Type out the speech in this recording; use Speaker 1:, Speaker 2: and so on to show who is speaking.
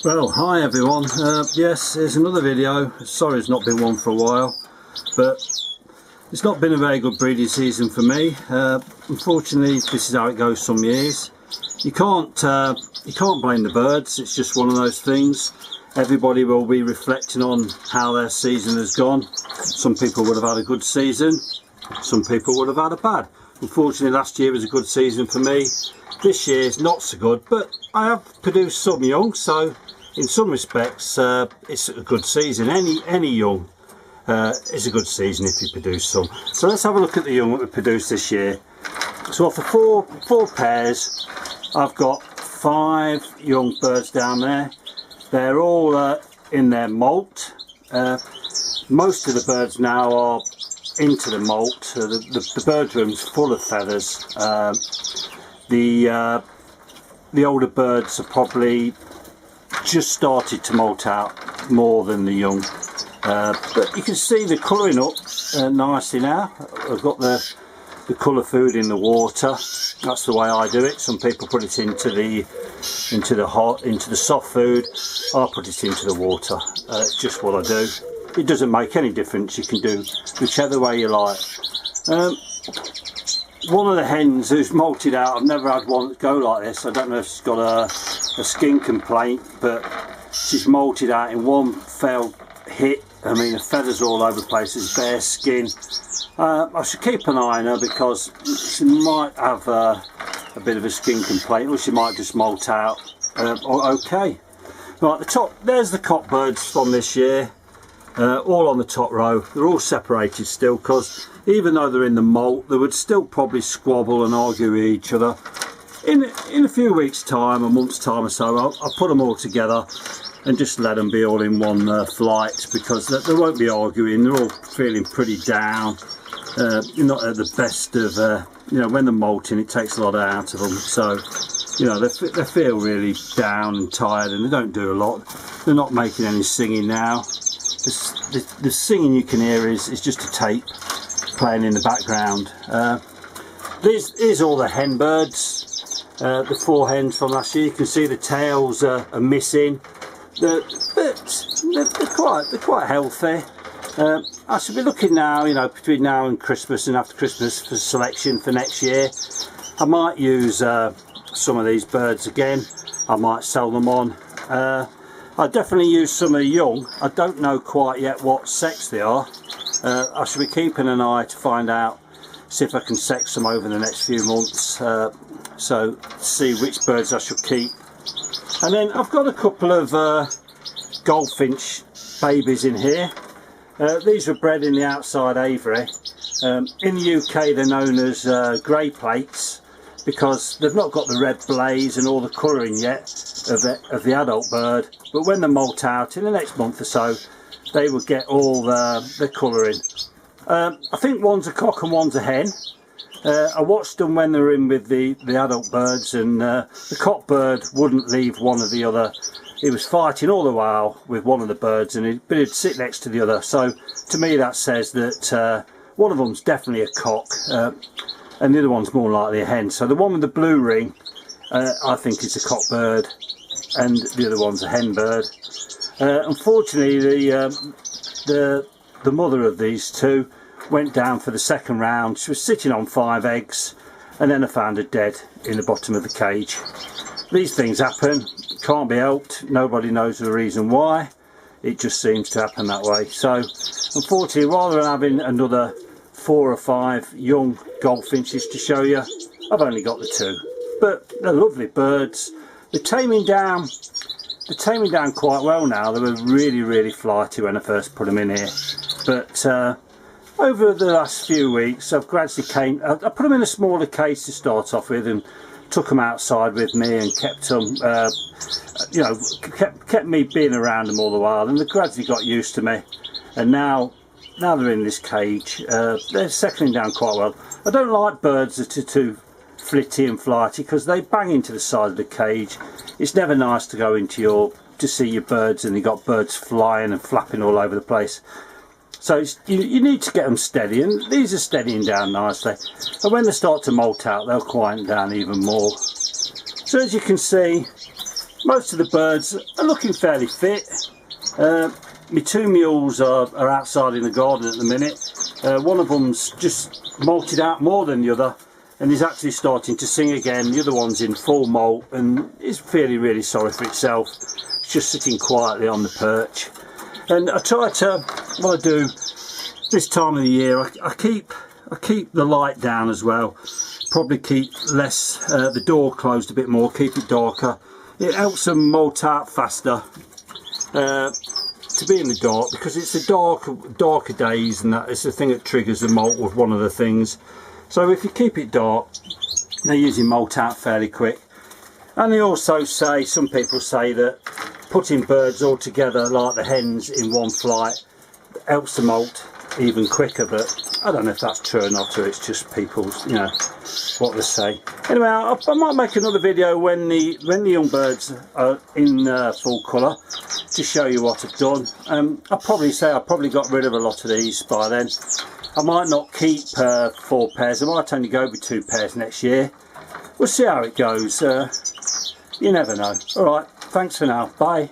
Speaker 1: Well, hi everyone. Yes, here's another video. Sorry it's not been one for a while, but it's not been a very good breeding season for me. Unfortunately, this is how it goes some years. You can't blame the birds. It's just one of those things. Everybody will be reflecting on how their season has gone. Some people would have had a good season, some people would have had a bad. Unfortunately, last year was a good season for me. This year is not so good, but I have produced some young, so in some respects it's a good season. Any young is a good season if you produce some. So let's have a look at the young that we produced this year. So for four pairs, I've got 5 young birds down there. They're all in their molt. Most of the birds now are into the molt. The bird room's full of feathers. The older birds are probably just started to molt out more than the young, but you can see the colouring up nicely now. I've got the colour food in the water. That's the way I do it. Some people put it into the soft food. I put it into the water. It's just what I do. It doesn't make any difference. You can do whichever way you like. One of the hens who's molted out, I've never had one go like this. I don't know if she's got a skin complaint, but she's molted out in one fell hit. I mean, the feathers are all over the place. It's bare skin. I should keep an eye on her because she might have a bit of a skin complaint, or she might just molt out. Okay. Right, the top. There's the cock birds from this year. All on the top row. They're all separated still, because even though they're in the molt, they would still probably squabble and argue with each other. In a few weeks' time, a month's time or so, I'll put them all together and just let them be all in one flight, because they won't be arguing. They're all feeling pretty down. Not at the best of, when they're molting, it takes a lot out of them. So, they feel really down and tired, and they don't do a lot. They're not making any singing now. The singing you can hear is just a tape playing in the background. Here's all the hen birds, the 4 hens from last year. You can see the tails are missing. They're quite healthy. I should be looking now, between now and Christmas and after Christmas for selection for next year. I might use some of these birds again. I might sell them on. I definitely use some of the young. I don't know quite yet what sex they are. I should be keeping an eye to find out, see if I can sex them over the next few months. So see which birds I should keep. And then I've got a couple of goldfinch babies in here. These were bred in the outside aviary. In the UK they're known as grey plates, because they've not got the red blaze and all the colouring yet of the adult bird, but when they molt out in the next month or so, they will get all the colouring. I think one's a cock and one's a hen. I watched them when they were in with the adult birds, and the cock bird wouldn't leave one or the other. He was fighting all the while with one of the birds, but he'd sit next to the other. So to me that says that one of them's definitely a cock, and the other one's more likely a hen. So the one with the blue ring, I think is a cock bird, and the other one's a hen bird. Unfortunately, the mother of these two went down for the second round. She was sitting on 5 eggs, and then I found her dead in the bottom of the cage. These things happen, can't be helped. Nobody knows the reason why. It just seems to happen that way. So unfortunately, rather than having another 4 or 5 young goldfinches to show you, I've only got the 2, but they're lovely birds. They're taming down quite well now. They were really flighty when I first put them in here, but over the last few weeks I've gradually I put them in a smaller cage to start off with, and took them outside with me and kept them kept me being around them all the while, and they gradually got used to me, and now they're in this cage. They're settling down quite well. I don't like birds that are too flitty and flighty, because they bang into the side of the cage. It's never nice to go into to see your birds and you've got birds flying and flapping all over the place. So you need to get them steady, and these are steadying down nicely, and when they start to molt out they'll quieten down even more. So as you can see, most of the birds are looking fairly fit. My two mules are outside in the garden at the minute. One of them's just molted out more than the other and is actually starting to sing again. The other one's in full molt and is feeling really sorry for itself. It's just sitting quietly on the perch. And I try to, what I do this time of the year, I keep the light down as well. Probably keep the door closed a bit more, keep it darker. It helps them molt out faster. To be in the dark, because it's the darker days, and that is the thing that triggers the molt, was one of the things. So if you keep it dark, they're usually molt out fairly quick. And they also say, some people say that putting birds all together like the hens in one flight helps the molt even quicker, but I don't know if that's true or not, or it's just people's, you know, what they say. Anyway, I might make another video when the young birds are in full colour to show you what I've done. I'll probably say I've probably got rid of a lot of these by then. I might not keep 4 pairs, I might only go with 2 pairs next year. We'll see how it goes. You never know. Alright, thanks for now, bye.